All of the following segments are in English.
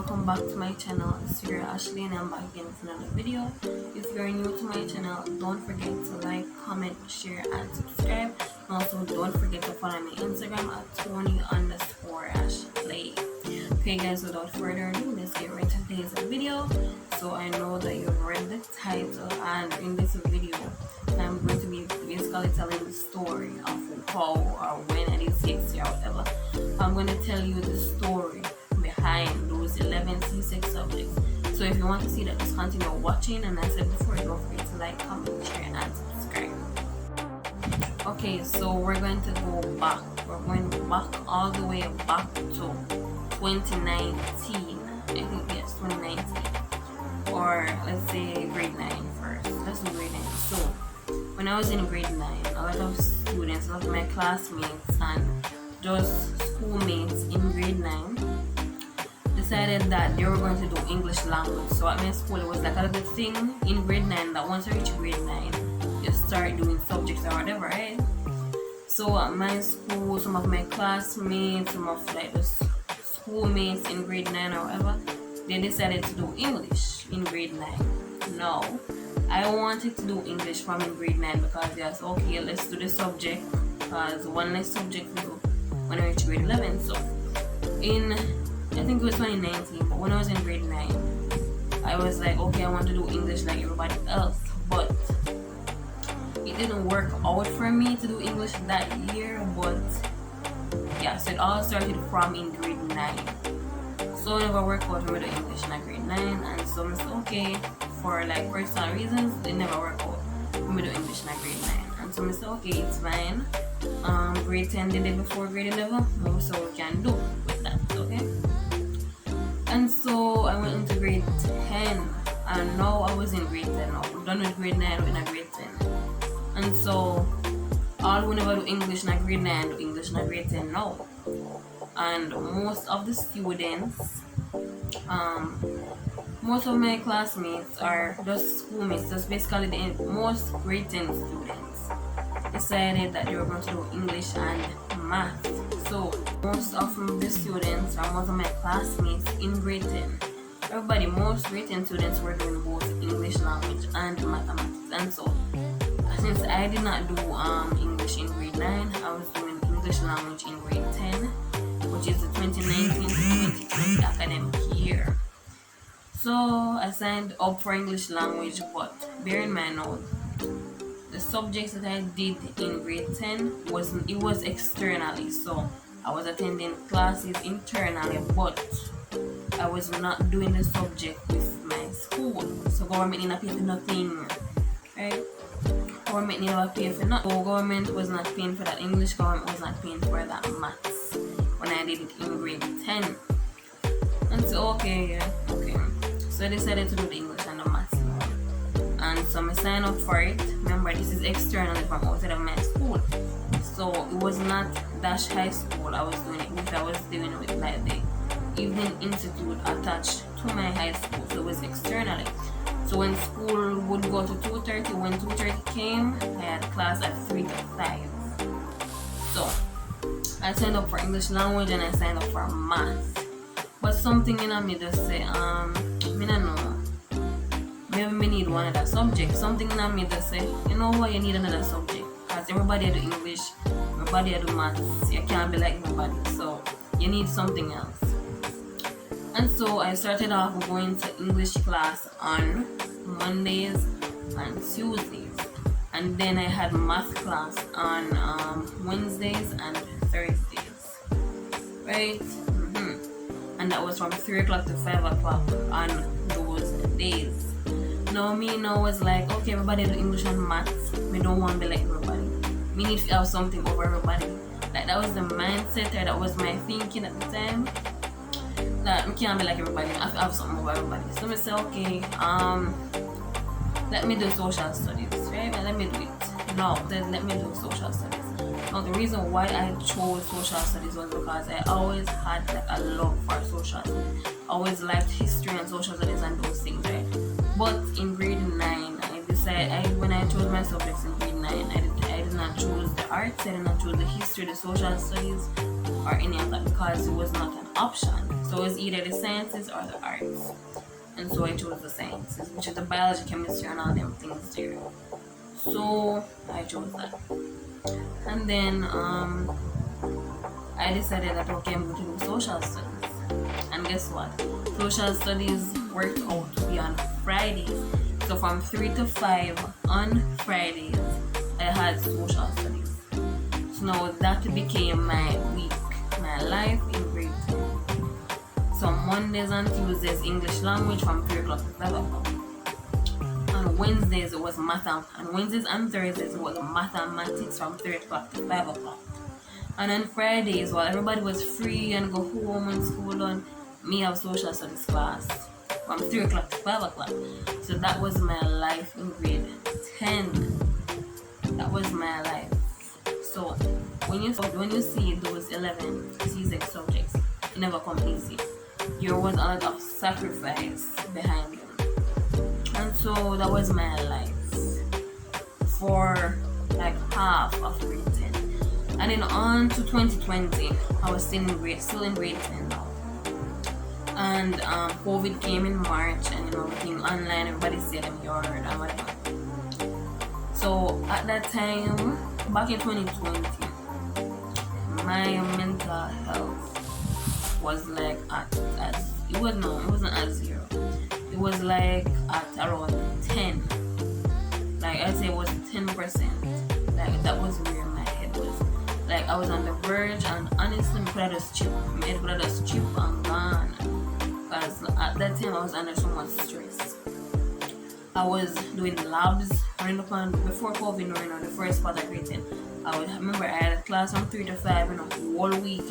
welcome back to my channel. It's your Ashley and I'm back again with another video. If you're new to my channel, don't forget to like, comment, share and subscribe. And also don't forget to follow me on Instagram at Toni-Ashlaay. Okay guys, without further ado, let's get right into today's video. So I know that you've read the title, and in this video I'm going to be basically telling the story of how or when I did CSEC or whatever. I'm going to tell you the story behind those 11 CSEC subjects. So if you want to see that, just continue watching, and I said before, don't forget to like, comment, share and subscribe. Okay, so we're going to go back. We're going back all the way back to 2019. I think yes, 2019. Or let's say grade 9 first. Let's do grade 9. So when I was in grade 9, a lot of students, a lot of my classmates and just schoolmates in grade 9 decided that they were going to do English language. So at my school, it was like a little thing in grade 9 that once you reach grade 9, you start doing subjects or whatever, right? So at my school, some of my classmates, some of like the schoolmates in grade 9 or whatever, they decided to do English in grade 9. No, I wanted to do English from in grade 9 because yes, okay, let's do the subject, because one less subject to do when I reach grade 11. So in, I think it was 2019, but when I was in grade 9, I was like, okay, I want to do English like everybody else, but it didn't work out for me to do English that year. But yeah, so it all started from in grade 9. So it never worked out for me to do English in grade 9, and so I said, okay, for like personal reasons, it never worked out for me to do English in grade 9. And so I said, okay, it's fine. Grade 10 did it before grade 11, so we can do with that, okay? And so I went into grade 10, and now I was in grade 10 now. I'm done with grade 9, I'm in grade 10. And so all we never do English in grade 9, do English in grade 10 now. And most of the students, most of my classmates are just schoolmates, just basically the most grade 10 students decided that they were going to do English and math. So most of the students, or most of my classmates in grade 10, most grade 10 students were doing both English language and mathematics. And so since I did not do English in grade 9, I was doing English language in grade 10, which is the 2019 to 2020 academic year. So I signed up for English language, but bear in mind now, the subjects that I did in grade 10 was externally. So I was attending classes internally, but I was not doing the subject with my school. So government didn't pay for nothing, right? Government never pay for nothing. So government was not paying for that English, government was not paying for that maths when I did it in grade 10. And so okay. So I decided to do the English and the maths. And so I signed up for it. Remember, this is externally from outside of my school. So it was not Dash High School I was doing it with. I was doing it with like the Evening Institute attached to my high school. So it was externally. So when school would go to 2:30, when 2:30 came, I had class at 3 to 5. So I signed up for English language and I signed up for math. But something in me just say, I don't know. Maybe we need one other subject. Something in me just say, you know what, you need another subject. Because everybody do English, everybody do maths. You can't be like nobody. So you need something else. And so I started off going to English class on Mondays and Tuesdays. And then I had math class on Wednesdays and Thursdays. Right? And that was from 3 o'clock to 5 o'clock on those days. Now me was like, okay, everybody do English and maths. We don't want to be like everybody. We need to have something over everybody. Like that was the mindset, or that was my thinking at the time. That we can't be like everybody. I have to have something over everybody. So I said, okay, let me do social studies, right? Let me do it. No, then let me do social studies. Now the reason why I chose social studies was because I always had like a love for social studies. I always liked history and social studies and those things, right? But in grade 9, I decided, when I chose my subjects in grade 9, I did not not choose the arts, I did not choose the history, the social studies, or any of that because it was not an option. So it was either the sciences or the arts. And so I chose the sciences, which is the biology, chemistry, and all them things there. So I chose that. And then I decided that okay, I'm going to do social studies. And guess what? Social studies worked out to be on Fridays. So from 3 to 5 on Fridays, I had social studies. So now that became my week, my life in grade 10. So Mondays and Tuesdays, English language from 3 o'clock to 5 o'clock. On Wednesdays, it was math. On Wednesdays and Thursdays, it was mathematics from 3 o'clock to 5 o'clock. And on Fridays, while everybody was free and go home and school done, me have social studies class from 3 o'clock to 5 o'clock. So that was my life in grade 10. That was my life. So when you see those 11 CSEC subjects, it never come easy. There was a lot of sacrifice behind them. And so that was my life for like half of grade 10. And then on to 2020, I was still in grade 10 now. And COVID came in March, and everything online, everybody stayed in yard and whatever. So at that time, back in 2020, my mental health was like it wasn't at 0. It was like at around 10. Like I'd say it was 10%. Like that was where my head was. Like I was on the verge, and honestly, my head could have just chip and gone. Because at that time I was under so much stress. I was doing labs before COVID, the first part of grade 10. I remember I had a class from 3 to 5, whole week,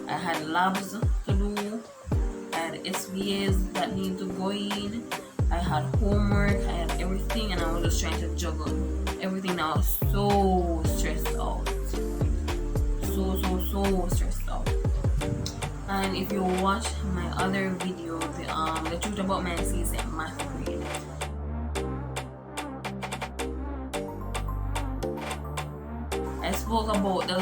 I had labs to do, I had SVAs that need to go in, I had homework, I had everything, and I was just trying to juggle everything. I was so stressed out. So stressed out. And if you watch my other video, the truth about my CSEC math grade, I spoke about the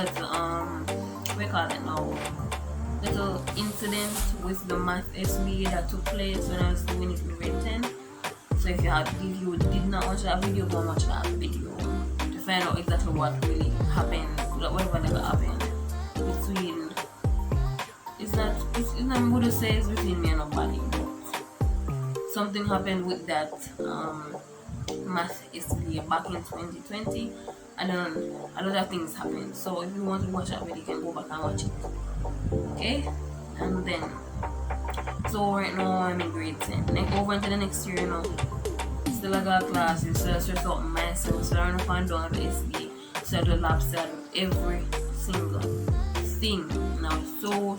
little incident with the math SBA that took place when I was doing it in grade 10. So if you did not watch that video, go and watch that video to find out exactly what really happened, whatever never happened between. It's not good to say it's between me and nobody, but something happened with that math SBA back in 2020, and then a lot of things happened. So if you want to watch that video, you can go back and watch it. Okay? And then, so right now I'm in grade 10. Like over into the next year, still I got classes, so I stress out myself, so I don't find down the SBA, so I do lab, so I do every single thing. Now so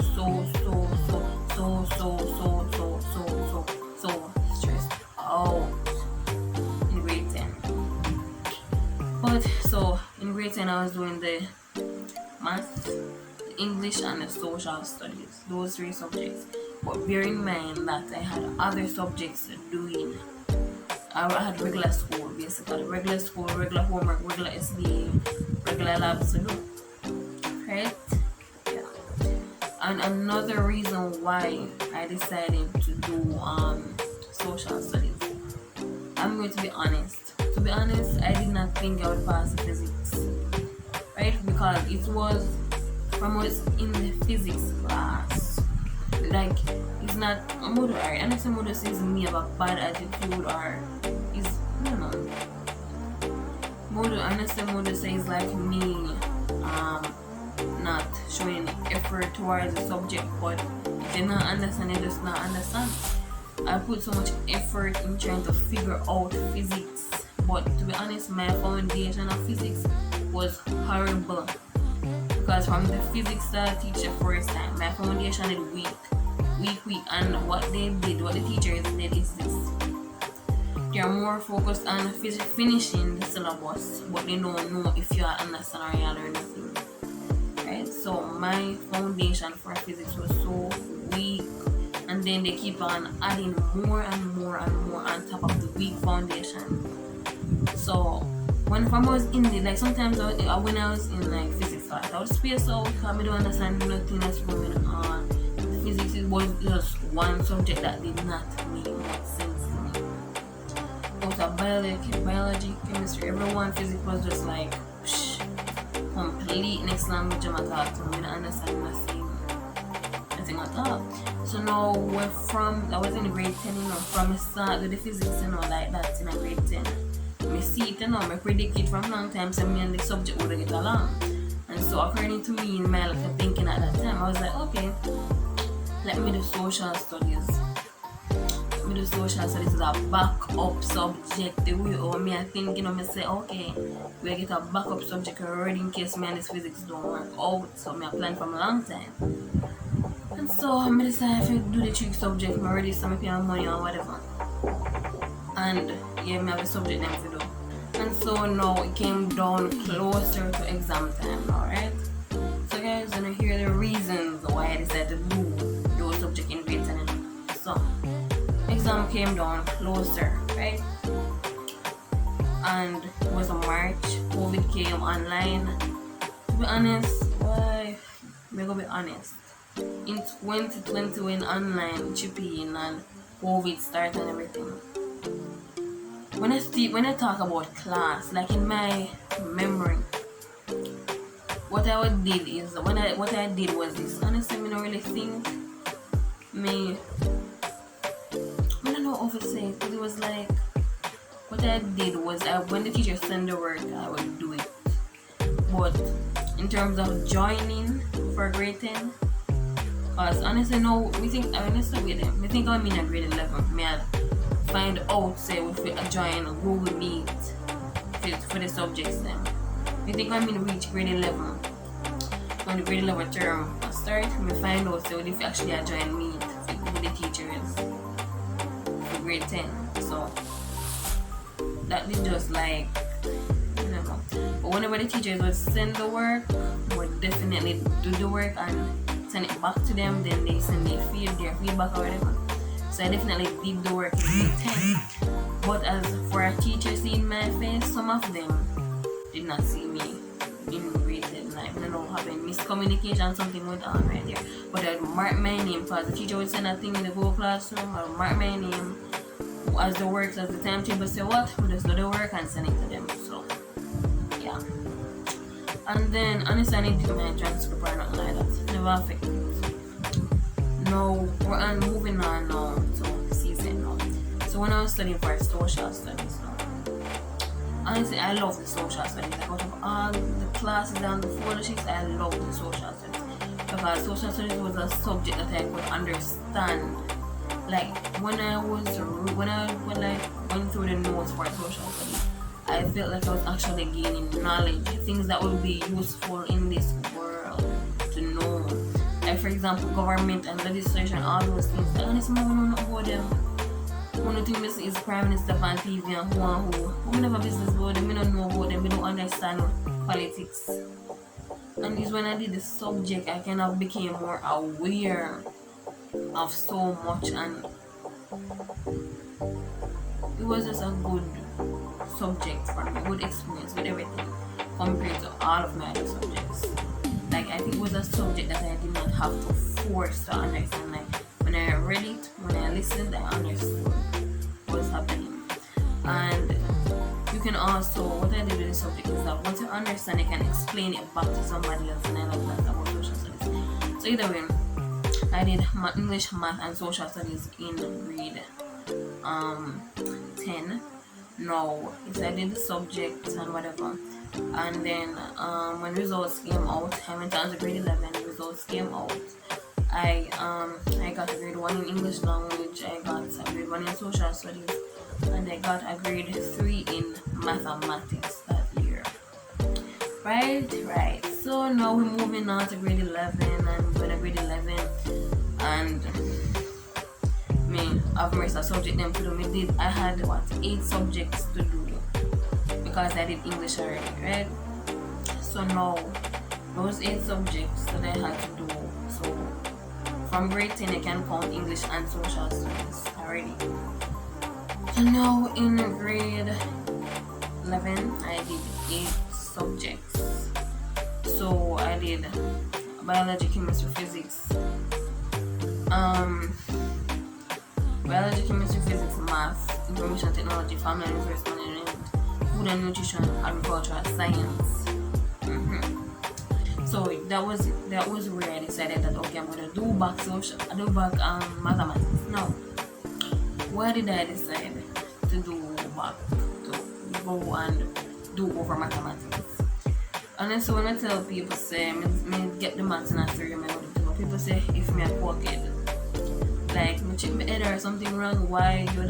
stressed out in grade 10. But so in grade 10 I was doing the math, the English, and the social studies, those 3 subjects. But bear in mind that I had other subjects doing. I had regular school, basically regular school, regular homework, regular SBA, regular labs to do. Right? And another reason why I decided to do social studies, I'm going to be honest. To be honest, I did not think I would pass physics, right? Because it was from what's in the physics class. Like, it's not a mood, or unless a mood says me have a bad attitude, or is, I don't know. Unless the mood says like me, not showing any effort towards the subject, but if you not understand, you just not understand. I put so much effort in trying to figure out physics, but to be honest, my foundation of physics was horrible, because from the physics that I teach the first time, my foundation is weak, and what the teachers did is this: they are more focused on finishing the syllabus, but they don't know if you understand or you learn nothing. Right? So my foundation for physics was so weak, and then they keep on adding more and more on top of the weak foundation. So when I was in the, like sometimes when I was in like physics class, I would space out because I don't understand nothing that's going on. Physics was just one subject that did not make much sense to me. It was a biology, chemistry, everyone. Physics was just like complete next language of my thought, so I didn't understand nothing at all. So now I was in grade 10, from the start to the physics, like that in a grade 10. I see it, I predict it from long time, so me and the subject would get along. And so according to me, in my thinking at that time, I was like, okay, let me do social studies. Social studies is a backup subject. The way me I think, me say, okay, we get a backup subject already in case me and this physics don't work out. So me I plan from a long time. And so I decided to do the trick subject. I already some pay money or whatever. And yeah, me have a subject name to do. And so now it came down closer to exam time, alright? So guys, gonna hear the reasons why I decided to do those subjects in grade 10. So exam came down closer, right? And it was a March. COVID came online. To be honest, we're gonna be honest. In 2020, when online chipping and COVID started and everything. When I talk about class, like in my memory, what I did was this. Honestly, I don't really think I don't know how to say it, because it was like, what I did was when the teacher sent the work, I would do it. But in terms of joining for grade 10, because honestly, no, I think I'm in a grade 11. I find out, say, if we join Google Meet for the subjects then. I think I'm in reach grade 11. When the grade 11 term start, I find out, so if you actually join Meet with the teachers for grade 10. So that is just like, I don't know. But whenever the teachers would send the work, would definitely do the work and send it back to them, then they send their feedback or whatever. So I definitely did the work in grade 10. But as for a teacher seeing my face, some of them did not see me in grade 10. Like, I don't know what happened. Miscommunication, something went on right there. But I'd mark my name, because the teacher would send a thing in the Google Classroom. I'd mark my name as the work, as the timetable say what, we just do the work and send it to them. So yeah. And then honestly, I need to do my transcript or nothing like that. Never affected it. No, we're moving on now to CSEC now. So when I was studying for social studies now, honestly, I love the social studies. Like, out of all the classes and the fellowships, I love the social studies, because social studies was a subject that I could understand. Like when I went through the notes for social studies, I felt like I was actually gaining knowledge, things that would be useful in this world to know. Like for example, government and legislation, all those things. Honestly, I don't know about them. One thing I see is Prime Minister on TV and who never business about them. I don't know about them. I don't understand politics. And it's when I did the subject, I kind of became more aware of so much, and it was just a good subject for me, good experience with everything compared to all of my other subjects. Like I think it was a subject that I did not have to force to understand. Like when I read it, when I listened, I understood what was happening. And you can also, what I did with the subject is that once you understand, you can explain it back to somebody else, and I love that about social studies. So either way, I did English, math, and social studies in grade 10. No, I did the subjects and whatever. And then when results came out, I went on to grade 11. Results came out. I got a grade 1 in English language. I got a grade 1 in social studies, and I got a grade 3 in mathematics that year. Right. So now we're moving on to grade 11, and we're in grade 11, and I've missed a subject them to do. I had 8 subjects to do because I did English already, right? So now those 8 subjects that I had to do. So from grade 10 I can count English and social studies already. So now in grade 11, I did 8 subjects. So I did biology, chemistry, physics, biology, chemistry, physics, math, information technology, family and resource management, food and nutrition, agricultural science. So that was where I decided that okay, I'm gonna do back mathematics. Now, why did I decide to go and do over mathematics? And so when I tell people say me get the maths in a 3, people say if me a poor kid, like me check my head or something wrong, why you would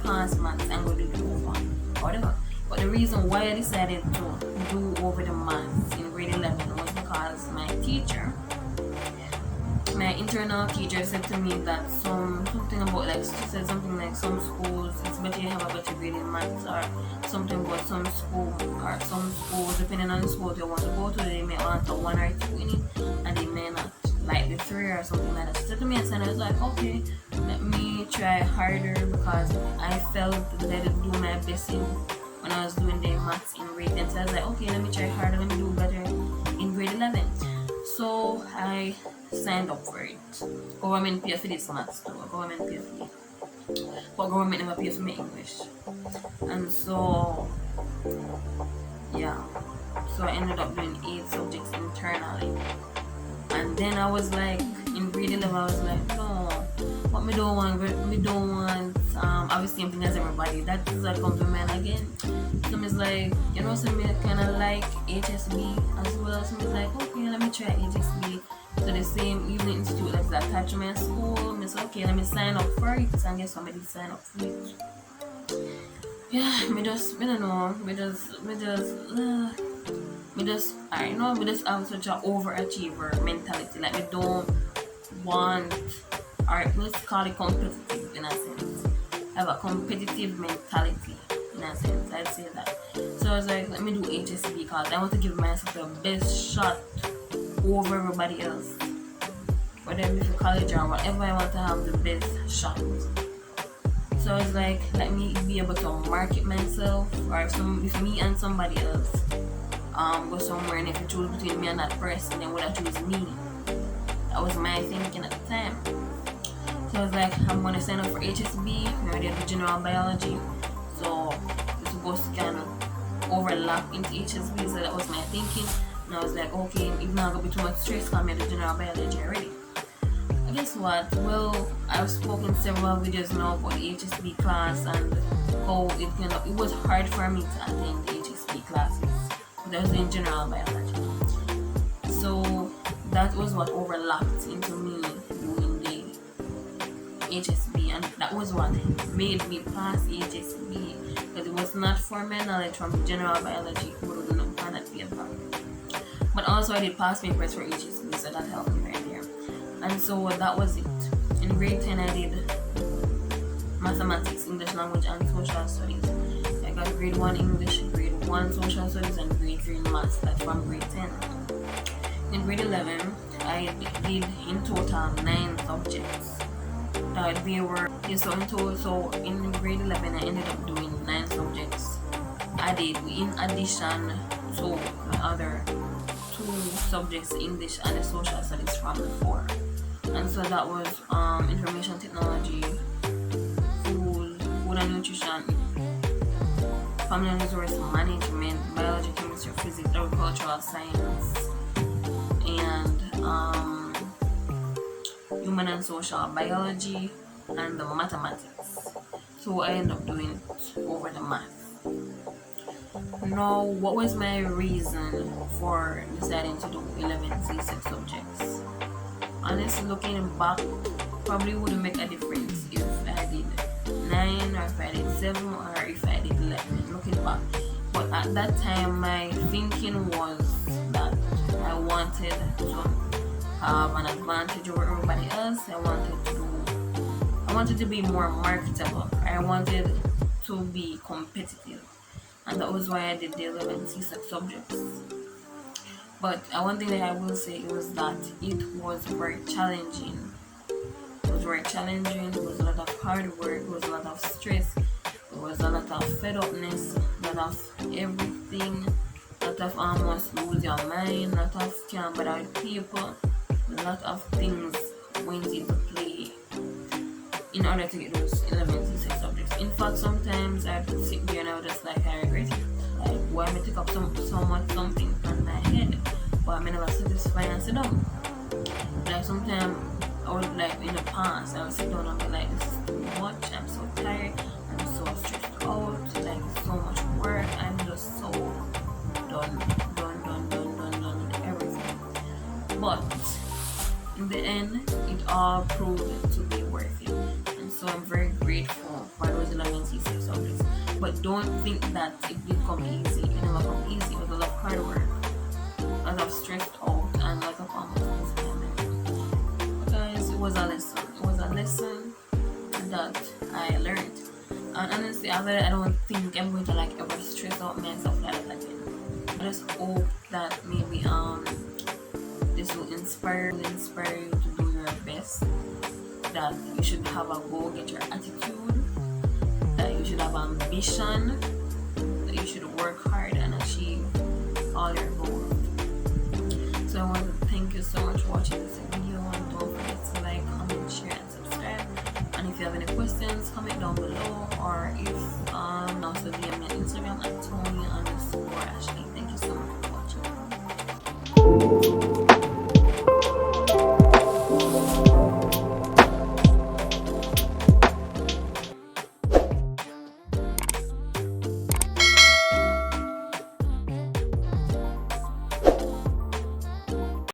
pass maths and go do the over, whatever. But the reason why I decided to do over the maths in grade 11 was because my internal teacher said to me that something about like she said something like some schools it's better you have a better grade in maths, or something about some schools depending on the school they want to go to, they may want a 1 or 2 in it and they may not like the 3 or something like that. She said to me and I was like, okay, let me try harder, because I felt that I did do my best when I was doing the maths in grade 10. So I was like, okay, let me try harder, let me do better in grade 11. So I signed up for it. Government pay for this maths too. Government pay for it. But government never pay for me English. And so yeah. So I ended up doing 8 subjects internally. And then I was like, in grade 11 I was like, no, but me don't want obviously same thing as everybody. That is a compliment again. Some is like, you know, some kinda like HSB as well. Some is like, okay, let me try HSB. So the same evening institute that's attached to my school. Me say, okay, let me sign up for it. And guess what, I did sign up for it. Yeah, I don't know. I know me just have such an overachiever mentality. Like, we don't want, or let's call it competitive in a sense. I have a competitive mentality in a sense, I'd say that. So I was like, let me do HSB because I want to give myself the best shot over everybody else. Whether it's for college or whatever, I want to have the best shot. So I was like, let me be able to market myself, or if me and somebody else go somewhere, and if you choose between me and that person, then would I choose me? That was my thinking at the time. So I was like, I'm gonna sign up for HSB. I already have general biology, so it's supposed to kind of overlap into HSB. So that was my thinking. And I was like, okay, it's not gonna be too much stress because I'm in the general biology already. And guess what? Well, I've spoken several videos now about the HSB class and how it was hard for me to attend the HSB classes. But I was in general biology. So that was what overlapped into me doing the HSB, and that was what made me pass HSB, because it was not for my knowledge from general biology who would have done that paper. But also I did pass papers for HSB, so that helped me right there. And so that was it. In grade 10 I did mathematics, English language and social studies. I got grade 1 English, grade 1 social studies, and grade 3 maths. That's from grade 10. In grade 11 I did in total 9 subjects. That we were so in grade 11 I ended up doing 9 subjects. I did in addition to my other 2 subjects, English and the social studies from before. And so that was information technology, food and nutrition, family and resource management, biology, chemistry, physics, agricultural science, and human and social biology, and the mathematics. So I ended up doing it over the math. Now, what was my reason for deciding to do 11 CSEC subjects? Honestly, looking back, probably wouldn't make a difference if I did 9 or if I did 7 or if I did 11, looking back. But at that time, my thinking was that I wanted to have an advantage over everybody else. I wanted to be more marketable. I wanted to be competitive. And that was why I did the 11 CSEC subjects. But one thing that I will say was that it was very challenging. It was very challenging. It was a lot of hard work. It was a lot of stress. It There was a lot of fed upness, a lot of everything, a lot of almost lose your mind, a lot of can't bother with people, a lot of things went into play in order to get those 11 CSEC subjects. In fact, sometimes I would sit there and I would just like, I regret it. Like, why am I take up so much something on my head? Why am I never satisfied and sit down? Like, sometimes I would, like, in the past, I would sit down and be like, this is too much, I'm so tired, I'm so stressed out, like, it's so much work, I'm just so done with everything. But in the end, it all proved to be worth it. And so I'm very grateful for those 11 CSEC subjects. But don't think that it did come easy. It never come easy. It was a lot of hard work, a lot of stressed out, and a lot of almost disappointment. But guys, it was a lesson. It was a lesson that I learned. And honestly, after that, I don't think I'm going to like ever stress out myself like that again. I just hope that maybe this will inspire you to do your best, that you should have a goal, get your attitude, that you should have ambition, that you should work hard and achieve all your goals. So I want to thank you so much for watching this video, and don't forget to like, comment, share and subscribe. And if you have any questions, comment down below, or if also DM me on Instagram at Toni_Ashlaay. Thank you so much.